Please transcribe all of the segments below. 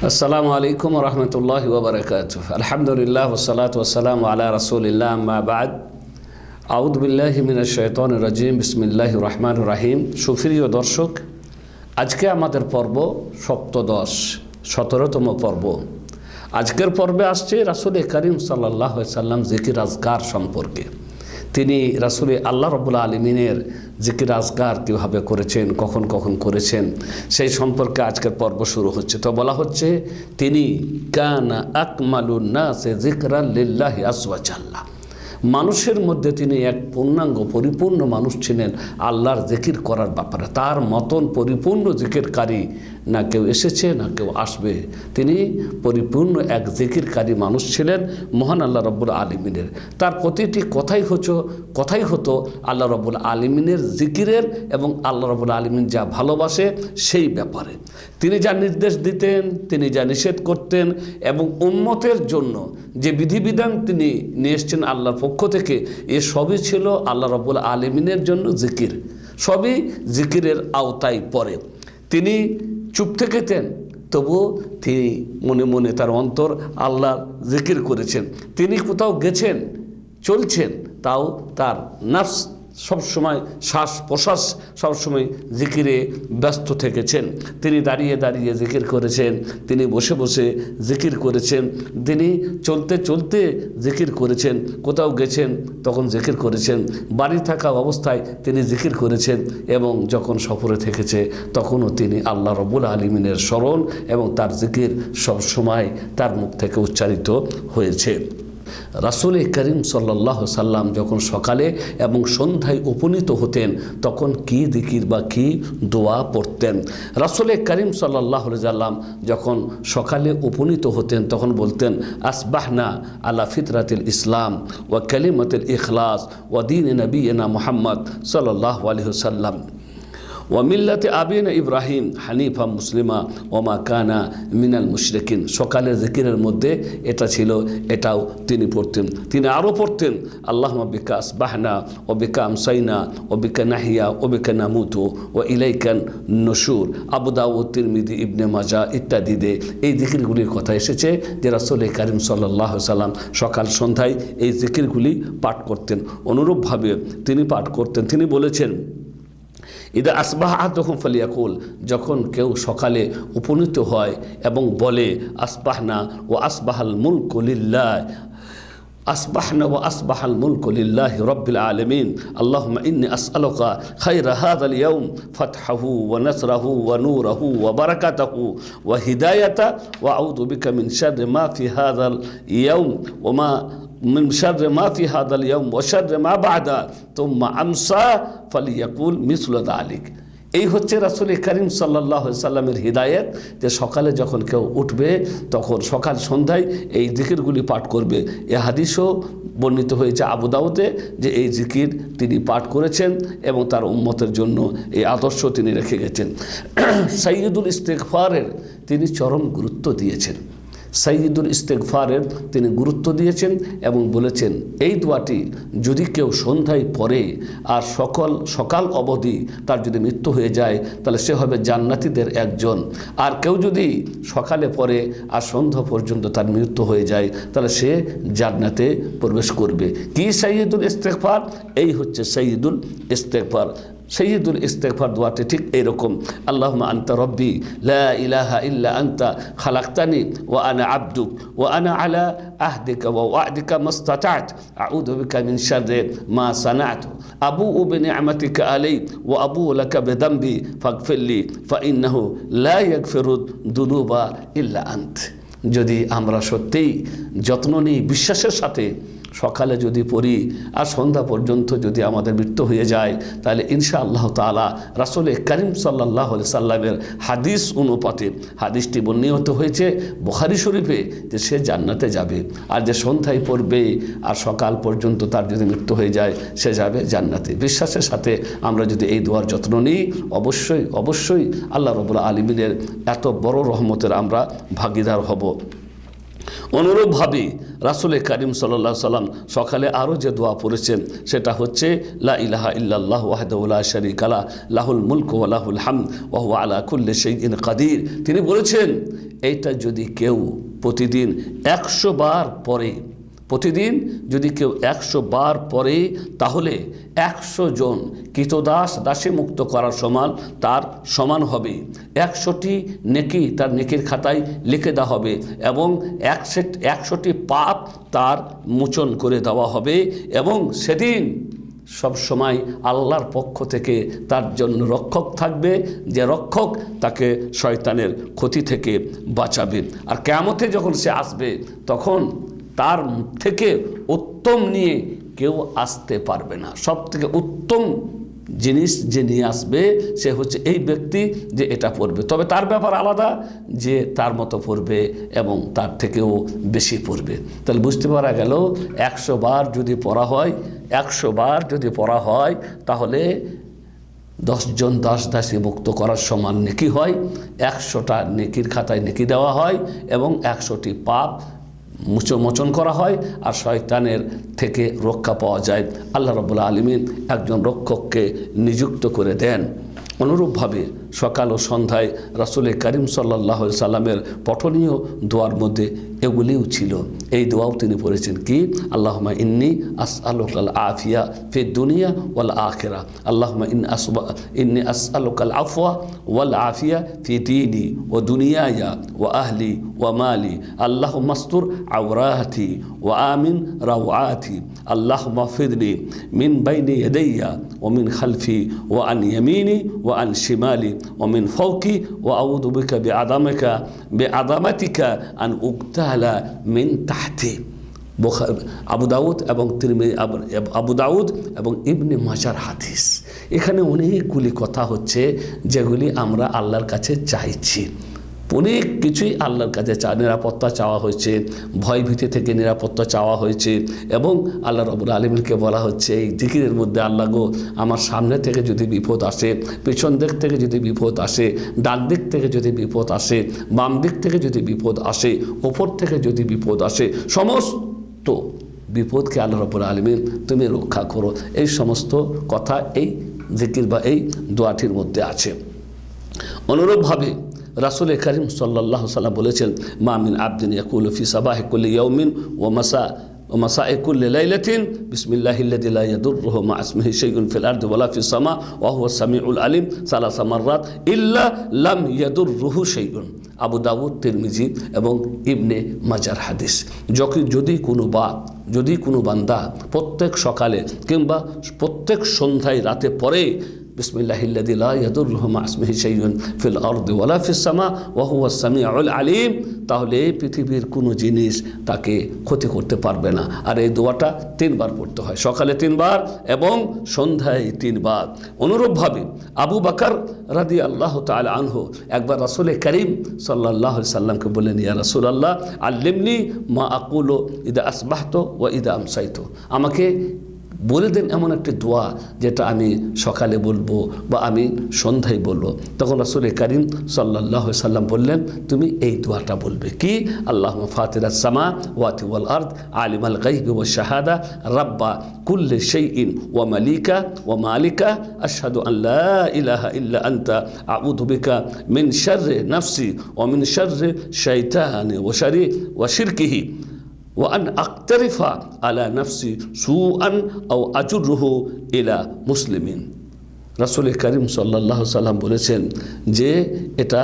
আসসালামু আলাইকুম ওয়া রাহমাতুল্লাহি ওয়া বারাকাতুহু। আলহামদুলিল্লাহ ওয়াসসালাতু ওয়াসসালামু আলা রাসূলিল্লাহ, আম্মা বা'দ। আউযু বিল্লাহি মিনাশ শাইতানির রাজীম। বিসমিল্লাহির রাহমানির রাহিম। সুপ্রিয় দর্শক, আজকে আমাদের পর্ব সপ্তদশ 17তম পর্ব। আজকের পর্বে আসছে রাসূল করিম সাল্লাল্লাহু আলাইহি সাল্লাম জিকির আজকার সম্পর্কে। তিনি রাসূল আল্লাহ রাব্বুল আলামিনের জিকির আজকার কীভাবে করেছেন, কখন কখন করেছেন, সেই সম্পর্কে আজকের পর্ব শুরু হচ্ছে। তো বলা হচ্ছে তিনি কানা আকমালুন নাসে যিকরান লিল্লাহি আযজা ওয়া জাল্লা। মানুষের মধ্যে তিনি এক পূর্ণাঙ্গ পরিপূর্ণ মানুষ ছিলেন আল্লাহর জিকির করার ব্যাপারে। তার মতন পরিপূর্ণ জিকিরকারী না কেউ এসেছে, না কেউ আসবে। তিনি পরিপূর্ণ এক জিকিরকারী মানুষ ছিলেন মহান আল্লাহ রাব্বুল আলামিনের। তার প্রতিটি কথাই হতো আল্লাহ রাব্বুল আলামিনের জিকিরের এবং আল্লাহ রাব্বুল আলামিন যা ভালোবাসে সেই ব্যাপারে। তিনি যা নির্দেশ দিতেন, তিনি যা নিষেধ করতেন এবং উম্মতের জন্য যে বিধিবিধান তিনি নিয়ে এসেছেন আল্লাহর পক্ষ থেকে, এ সবই ছিল আল্লাহ রাব্বুল আলামিনের জন্য জিকির। সবই জিকিরের আওতায় পড়ে। তিনি চুপ থেকেছেন, তবুও তিনি মনে মনে তার অন্তর আল্লাহর জিকির করেছেন। তিনি কোথাও গেছেন, চলছেন, তাও তার নফস সবসময় শ্বাস প্রশ্বাস সবসময় জিকিরে ব্যস্ত থেকেছেন। তিনি দাঁড়িয়ে দাঁড়িয়ে জিকির করেছেন, তিনি বসে বসে জিকির করেছেন, তিনি চলতে চলতে জিকির করেছেন, কোথাও গেছেন তখন জিকির করেছেন, বাড়ি থাকা অবস্থায় তিনি জিকির করেছেন এবং যখন সফরে থেকেছে তখনও তিনি আল্লাহ রাব্বুল আলামিনের স্মরণ এবং তার জিকির সবসময় তার মুখ থেকে উচ্চারিত হয়েছে। রাসূল করিম সাল্লাল্লাহু আলাইহি সাল্লাম যখন সকালে এবং সন্ধ্যায় উপনীত হতেন তখন কি জিকির বা কি দোয়া পড়তেন? রাসূল করিম সাল্লাল্লাহু আলাইহি সাল্লাম যখন সকালে উপনীত হতেন তখন বলতেন, আসবাহনা আলা ফিতরাতিল ইসলাম ওয়া কালিমাতিল ইখলাস ওয়া দীন নবিয়িনা মুহাম্মদ সাল্লাল্লাহু আলাইহি সাল্লাম ওয়া মিল্লাতে আবিনা ইব্রাহিম হানিফা মুসলিমা ওমা কানা মিনাল মুশরিকিন। সকালের জিকিরের মধ্যে এটা ছিল, এটাও তিনি পড়তেন। তিনি আরও পড়তেন, আল্লাহুম্মা বিকা আসবাহনা ও বিকা আমসাইনা ও বিকা নাহিয়া ও বিকা নামুতু ও ইলাইকান নশুর। আবু দাউদ, তিরমিজি, ইবনে মাজাহ ইত্যাদিতে এই জিকিরগুলির কথা এসেছে যে রাসূল করিম সাল্লাল্লাহু আলাইহি সাল্লাম সকাল সন্ধ্যায় এই জিকিরগুলি পাঠ করতেন। অনুরূপভাবে তিনি পাঠ করতেন। তিনি বলেছেন, ইদা আসবাহ আহাদুকুম ফালিয়াকুল, যখন কেউ সকালে উপনীত হয় এবং বলে আসবাহনা ও আসবাহাল মুলকু লিল্লাহ, আসবাহনা ওয়া আসবাহাল মুলকু লিল্লাহি রাব্বিল আলামিন, আল্লাহুম্মা ইন্নী আসআলুকা খায়রা হাযাল ইয়াউম ফাতহাহু ওয়া নাসরাহু ওয়া নূরাহু ওয়া বারাকাতাহু ওয়া হিদায়াতা ওয়া আউযু বিকা মিন শাররি মা ফি হাযাল ইয়াউম ওয়া মা মিন শাররি মা ফি হাযাল ইয়াউম ওয়া শাররি মা বা'দা তুম্মা আমসা ফালিয়াকুল মিসলা যালিক। এই হচ্ছে রাসূল করিম সাল্লাল্লাহু আলাইহি সাল্লামের হিদায়াত, যে সকালে যখন কেউ উঠবে তখন সকাল সন্ধ্যায় এই জিকিরগুলি পাঠ করবে। এ হাদিসও বর্ণিত হয়েছে আবু দাউদে যে এই জিকির তিনি পাঠ করেছেন এবং তার উম্মতের জন্য এই আদর্শ তিনি রেখে গেছেন। সাইয়্যিদুল ইস্তিগফারের তিনি চরম গুরুত্ব দিয়েছেন। সাইয়্যিদুল ইস্তিগফারের তিনি গুরুত্ব দিয়েছেন এবং বলেছেন এই দোয়াটি যদি কেউ সন্ধ্যায় পড়ে আর সকাল অবধি তার যদি মৃত্যু হয়ে যায় তাহলে সে হবে জান্নাতীদের একজন। আর কেউ যদি সকালে পড়ে আর সন্ধ্যা পর্যন্ত তার মৃত্যু হয়ে যায় তাহলে সে জান্নাতে প্রবেশ করবে। কি সাইয়্যিদুল ইস্তিগফার? এই হচ্ছে সাইয়্যিদুল ইস্তিগফার। সাইয়্যিদুল ইস্তিগফার দোয়াটি ঠিক এরকম, আল্লাহুম্মা আনতা রব্বি লা ইলাহা ইল্লা আনতা খালাকতানি ওয়া আনা আবদুক ওয়া আনা আলা আহদিকা ওয়া ওয়া'দিকা মাসতাতা'ত আউযু বিকা মিন শাররি মা সানা'তু আবুউ বিনি'মাতিকা আলাইয়া ওয়া আবুউ লাকা বিযামবি ফাগফিরলি ফাইন্নাহু লা ইয়াগফিরুদ যুনুবা ইল্লা আনত। যদি আমরা সত্যিই যত্ন নিই, বিশ্বাসের সাথে সকালে যদি পড়ি আর সন্ধ্যা পর্যন্ত যদি আমাদের মৃত্যু হয়ে যায় তাহলে ইনশাআল্লাহ তাআলা রাসূল করিম সাল্লাল্লাহু আলাইহি সাল্লামের হাদিস অনুপাতে, হাদিসটি বর্ণিত হয়েছে বুখারী শরীফে, যে সে জান্নাতে যাবে। আর যে সন্ধ্যায় পড়বে আর সকাল পর্যন্ত তার যদি মৃত্যু হয়ে যায় সে যাবে জান্নাতে। বিশ্বাসের সাথে আমরা যদি এই দোয়ার যত্ন নিই অবশ্যই অবশ্যই আল্লাহ রাব্বুল আলামিনের এত বড় রহমতের আমরা ভাগীদার হব। অনুরূপভাবে রাসূল করিম সাল্লাল্লাহু আলাইহি সাল্লাম সকালে আরও যে দোয়া পড়েছেন সেটা হচ্ছে লা ইলাহা ইল্লাল্লাহু ওয়াহদাহু লা শারীকা লাহু লাহুল মুলকু ওয়া লাহুল হামদ ওয়া হুয়া আলা কুল্লি শাইইন কাদির। তিনি বলেছেন এইটা যদি কেউ প্রতিদিন 100 বার পড়ে, প্রতিদিন যদি কেউ 100 বার পড়ে, তাহলে 100 জন কৃতদাস দাসী মুক্ত করার সমান তার সমান হবে। 100টি নেকি তার নেকির খাতায় লিখে দেওয়া হবে এবং 100টি পাপ তার মোচন করে দেওয়া হবে। এবং সেদিন সব সময় আল্লাহর পক্ষ থেকে তার জন্য রক্ষক থাকবে, যে রক্ষক তাকে শয়তানের ক্ষতি থেকে বাঁচাবে। আর কিয়ামতে যখন সে আসবে তখন তার থেকে উত্তম নিয়ে কেউ আসতে পারবে না। সব থেকে উত্তম জিনিস যে নিয়ে আসবে সে হচ্ছে এই ব্যক্তি যে এটা পড়বে, তবে তার ব্যাপার আলাদা, যে তার মতো পড়বে এবং তার থেকেও বেশি পড়বে। তাহলে বুঝতে পারা গেল 100 বার যদি পড়া হয়, 100 বার যদি পড়া হয় তাহলে 10 জন দাস দাসী মুক্ত করার সমান নেকি হয়, 100টা নেকির খাতায় নেকি দেওয়া হয় এবং 100টি পাপ মোচন করা হয় আর শয়তানের থেকে রক্ষা পাওয়া যায়। আল্লাহ রাব্বুল আলামিন একজন রক্ষককে নিযুক্ত করে দেন। অনুরূপভাবে সকাল ও সন্ধ্যায় রাসূল করিম সাল্লাল্লাহু আলাইহি সাল্লামের পঠনীয় দোয়ার মধ্যে এগুলিও ছিল। এই দোয়াও তিনি পড়েছেন কি, আল্লাহুম্মা ইন্নী আসআলুকাল আফিয়া ফিদ দুনিয়া ওয়াল আখিরা, আল্লাহুম্মা ইন্নী আসআলুকাল আফওয়া ওয়াল আফিয়া ফি দীনি ওয়া দুনিয়ায়া ওয়া আহলি ওয়া মালি, আল্লাহুম্মা আস্তুর আওরাতি ওয়া আমিন রাওআতি, আল্লাহুম্মা ফিদনি মিন বাইনি ইয়াদাইয়া ওয়া মিন খালফি ওয়া আন ইয়ামিনি ওয়া আন শিমালি ওয়া মিন ফাওকি ওয়া আউযু বিকা বিআযামাতিকা আন উগতালা মিন তাহতি। আবু দাউদ এবং আবু দাউদ এবং ইবনে মাজার হাদিস। এখানে অনেকগুলি কথা হচ্ছে যেগুলি আমরা আল্লাহর কাছে চাইছি। অনেক কিছুই আল্লাহর কাছে নিরাপত্তা চাওয়া হয়েছে, ভয় ভীতি থেকে নিরাপত্তা চাওয়া হয়েছে এবং আল্লাহ রাব্বুল আলামিনকে বলা হচ্ছে এই জিকিরের মধ্যে, আল্লাহ গো আমার সামনে থেকে যদি বিপদ আসে, পিছন দিক থেকে যদি বিপদ আসে, ডান দিক থেকে যদি বিপদ আসে, বাম দিক থেকে যদি বিপদ আসে, ওপর থেকে যদি বিপদ আসে, সমস্ত বিপদকে আল্লাহ রাব্বুল আলামিন তুমি রক্ষা করো। এই সমস্ত কথা এই জিকির বা এই দোয়াটির মধ্যে আছে। অনুরূপভাবে রাসূল করিম সাল্লাল্লাহু আলাইহি সাল্লাম বলেছেন, মা মিন আবদিন ইয়াকুলু ফি সাবাহি কুল্লি ইয়াউমিন ওয়া মাসাই কুল্লি লাইলাতিন বিসমিল্লাহিল্লাযী লা ইয়াদুররুহু মা ইসমিহি শাইউন ফিল আরদি ওয়ালা ফিস সামা ওয়া হুয়াস সামিউল আলিম সালাসা মাররাত ইল্লা লাম ইয়াদুররুহু শাইউন। আবু দাউদ, তিরমিজি এবং ইবনে মাজার হাদিস। যদি কোনো বান্দা প্রত্যেক সকালে কিংবা প্রত্যেক সন্ধ্যায় রাতে পড়ে বিসমিল্লাহিল্লাযী লা ইয়াদুররুহু মা ইসমিহি শাইউন ফিল আরদি ওয়ালা ফিস সামা ওয়া হুয়াস সামিউল আলিম, তাহলে পৃথিবীর কোনো জিনিস তাকে ক্ষতি করতে পারবে না। আর এই দোয়াটা 3 বার পড়তে হয়, সকালে 3 বার এবং সন্ধ্যায় 3 বার। অনুরূপভাবে আবু বকর রাদিয়াল্লাহু তাআলা আনহু একবার রাসূল করিম সাল্লাল্লাহু আলাইহি সাল্লামকে বললেন, ইয়া রাসূলুল্লাহ আল্লিমনি মা আকুলু ইদা আসবাহতু ওয়া ইদা আমসাইতু, আমাকে বলে দেন এমন একটি দোয়া যেটা আমি সকালে বলবো বা আমি সন্ধ্যায় বলবো। তখন রাসূল করিম সাল্লাল্লাহু আলাইহি সাল্লাম বললেন, তুমি এই দোয়াটা বলবে কি, আল্লাহুম্মা ফাতিরাস সামাওয়াতি ওয়াল আরদ আলিমাল গায়বি ওয়াশ শাহাদা রাব্বা কুল্লি শাইইন ওয়া মালিকা ওয়া মালিকা আশহাদু আন লা ইলাহা ইল্লা আনতা আউযু বিকা মিন শাররি নাফসি ওয়া মিন শাররি শাইতানি ওয়া শিরকিহি ওয়া আন আকতারিফা আলা নাফসি সুআন আও আজুররুহু ইলা মুসলিমিন। রাসূল করিম সাল্লাল্লাহু আলাইহি সাল্লাম বলেছেন যে এটা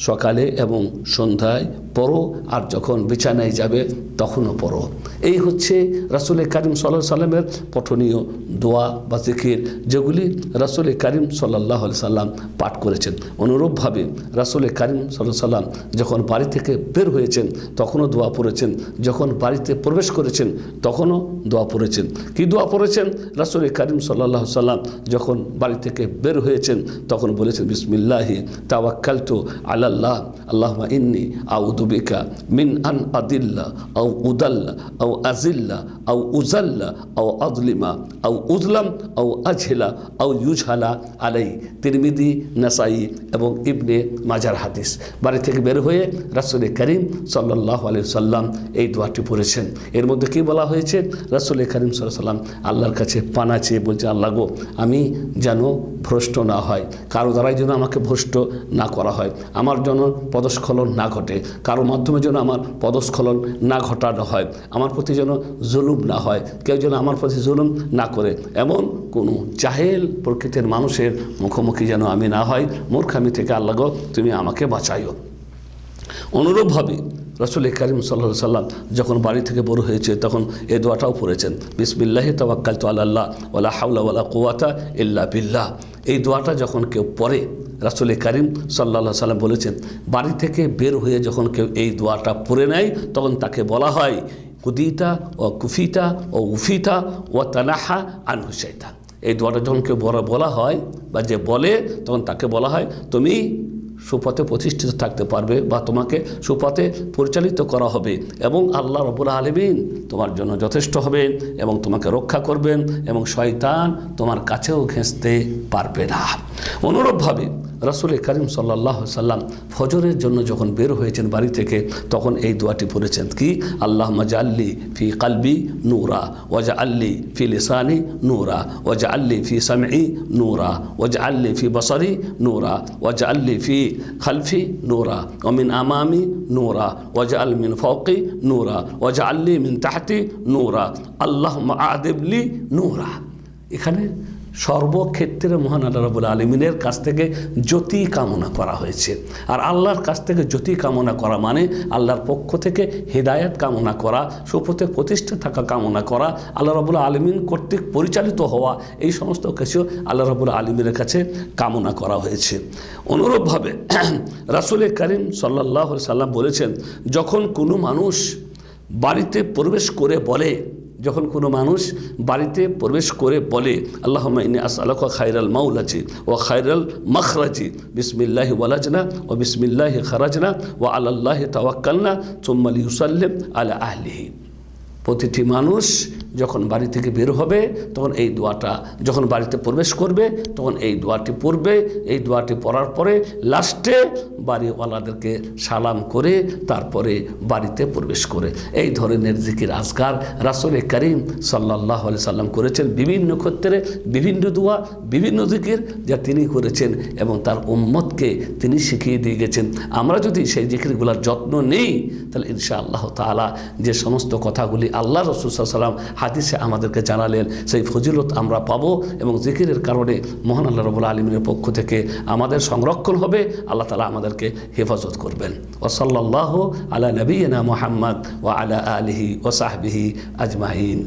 সকালে এবং সন্ধ্যায় পড়ো, আর যখন বিছানায় যাবে তখনও পড়ো। এই হচ্ছে রাসূল করিম সাল্লাল্লাহু আলাইহি সাল্লামের পঠনীয় দোয়া বা জিকির, যেগুলি রাসূল করিম সাল্লাল্লাহু আলাইহি সাল্লাম পাঠ করেছেন। অনুরূপভাবে রাসূল করিম সাল্লাল্লাহু আলাইহি সাল্লাম যখন বাড়ি থেকে বের হয়েছেন তখনও দোয়া পড়েছেন, যখন বাড়িতে প্রবেশ করেছেন তখনও দোয়া পড়েছেন। কি দোয়া পড়েছেন? রাসূল করিম সাল্লাল্লাহু আলাইহি সাল্লাম যখন বাড়ি থেকে বের হয়েছেন তখন বলেছেন, বিসমিল্লাহি তাওয়াক্কালতু আলাল্লাহ আল্লাহুম্মা ইন্নী আউযু বিকা মিন আন আদিল্লা আও উদাল্লা আও আজিল্লা আও উজাল্লা আও আদলিমা আও উজলাম আও আজহিলা আও ইউজহালা আলাই। তিরমিজি, নাসাই এবং ইবনে মাজার হাদিস। বাড়ি থেকে বের হয়ে রাসূল করিম সাল্লাল্লাহু আলাইহি সাল্লাম এই দোয়াটি পড়েছেন। এর মধ্যে কি বলা হয়েছে? রাসূল করিম সাল্লাল্লাহু আলাইহি সাল্লাম আল্লাহর কাছে পানা চেয়ে বলছে, আল্লাহ গো, আমি যেন ভ্রষ্ট না হয়, কারো দ্বারাই যেন আমাকে ভ্রষ্ট না করা হয়, আমার যেন পদস্খলন না ঘটে, কারো মাধ্যমে যেন আমার পদস্খলন না ঘটানো হয়, আমার প্রতি যেন জুলুম না হয়, কেউ যেন আমার প্রতি জুলুম না করে, এমন কোনো জাহেল প্রকৃতির মানুষের মুখোমুখি যেন আমি না হয়। মূর্খামি থেকে আল্লাহ গো, তুমি আমাকে বাঁচাইও। অনুরূপভাবে রাসূল করিম সাল্লাল্লাহু আলাইহি সাল্লাম যখন বাড়ি থেকে বড় হয়েছে তখন এই দোয়াটাও পড়েছেন, বিসমিল্লাহি তাওয়াক্কালতু আলাল্লাহ ওয়ালা হাওলা ওয়ালা কুওয়াতা ইল্লা বিল্লাহ। এই দোয়াটা যখন কেউ পড়ে, রাসূল করিম সাল্লাল্লাহু আলাইহি সাল্লাম বলেছেন, বাড়ি থেকে বের হয়ে যখন কেউ এই দোয়াটা পড়ে নেয় তখন তাকে বলা হয় কুদিতা ও কুফিতা ও উফিতা ও তানাহা আনহু শাইতান। এই দোয়াটা যখন কেউ বলা হয় বা যে বলে, তখন তাকে বলা হয় তুমি সুপথে প্রতিষ্ঠিত থাকতে পারবে বা তোমাকে সুপথে পরিচালিত করা হবে এবং আল্লাহ রাব্বুল আলামিন তোমার জন্য যথেষ্ট হবেন এবং তোমাকে রক্ষা করবেন এবং শয়তান তোমার কাছেও ঘেঁষতে পারবে না। অনুরূপভাবে রাসূল করিম সাল্লাল্লাহু আলাইহি সাল্লাম ফজরের জন্য যখন বের হয়েছেন বাড়ি থেকে তখন এই দোয়াটি পড়েছেন কি, আল্লাহুম্মা জাআললি ফি কলবি নূরা ওয়াজআললি ফি লিসানি নূরা ওয়াজআললি ফি সামঈ নূরা ওয়াজআললি ফি বসরি নূরা ওয়াজআললি ফি খালফি নূরা ওয়া মিন আমামি নূরা ওয়াজআল মিন ফাওকি নূরা ওয়াজআললি মিন তাহতি নূরা আল্লাহুম্মা আ'দিবলি নূরা। এখানে সর্বক্ষেত্রে মহান আল্লাহ রাব্বুল আলামিনের কাছ থেকে জ্যোতি কামনা করা হয়েছে। আর আল্লাহর কাছ থেকে জ্যোতি কামনা করা মানে আল্লাহর পক্ষ থেকে হেদায়েত কামনা করা, সুপথে প্রতিষ্ঠা থাকা কামনা করা, আল্লাহ রাব্বুল আলামিন কর্তৃক পরিচালিত হওয়া, এই সমস্ত কিছু আল্লাহ রাব্বুল আলামিনের কাছে কামনা করা হয়েছে। অনুরূপভাবে রাসূল করিম সাল্লাল্লাহু আলাইহি সাল্লাম বলেছেন, যখন কোনো মানুষ বাড়িতে প্রবেশ করে বলে, যখন কোনো মানুষ বাড়িতে প্রবেশ করে বলে আল্লাহুম্মা ইন্নী আসআলুকা খায়রাল মাওলাজি ওয়া খায়রাল মাখরাজি বিসমিল্লাহি ওয়ালাজনা ওয়া বিসমিল্লাহি খারাজনা ওয়া আলাল্লাহি তাওয়াক্কালনা সুম্মা লিয়ুসাল্লিম আলা আহলিহি। প্রতিটি মানুষ যখন বাড়ি থেকে বের হবে তখন এই দোয়াটা, যখন বাড়িতে প্রবেশ করবে তখন এই দোয়াটি পড়বে। এই দোয়াটি পড়ার পরে লাস্টে বাড়িওয়ালাদেরকে সালাম করে তারপরে বাড়িতে প্রবেশ করে। এই ধরনের জিকির আজকার রাসূল করিম সাল্লাল্লাহু আলাইহি সাল্লাম করেছেন। বিভিন্ন ক্ষেত্রে বিভিন্ন দোয়া, বিভিন্ন জিকির যা তিনি করেছেন এবং তার উম্মতকে তিনি শিখিয়ে দিয়ে গেছেন। আমরা যদি সেই জিকিরগুলোর যত্ন নেই তাহলে ইনশাআল্লাহ তাআলা যে সমস্ত কথাগুলি আল্লাহ রাসূল সাল্লাল্লাহু আলাইহি ওয়াসাল্লাম হাদিসে আমাদেরকে জানালেন সেই ফজিলত আমরা পাবো এবং জিকিরের কারণে মহান আল্লাহ রাব্বুল আলামিনের পক্ষ থেকে আমাদের সংরক্ষণ হবে, আল্লাহ তাআলা আমাদেরকে হেফাজত করবেন। ওয়া সাল্লাল্লাহু আলা নবিয়িনা মুহাম্মদ ওয়া আলা আলিহি ওয়া সাহবিহি আজমাইন।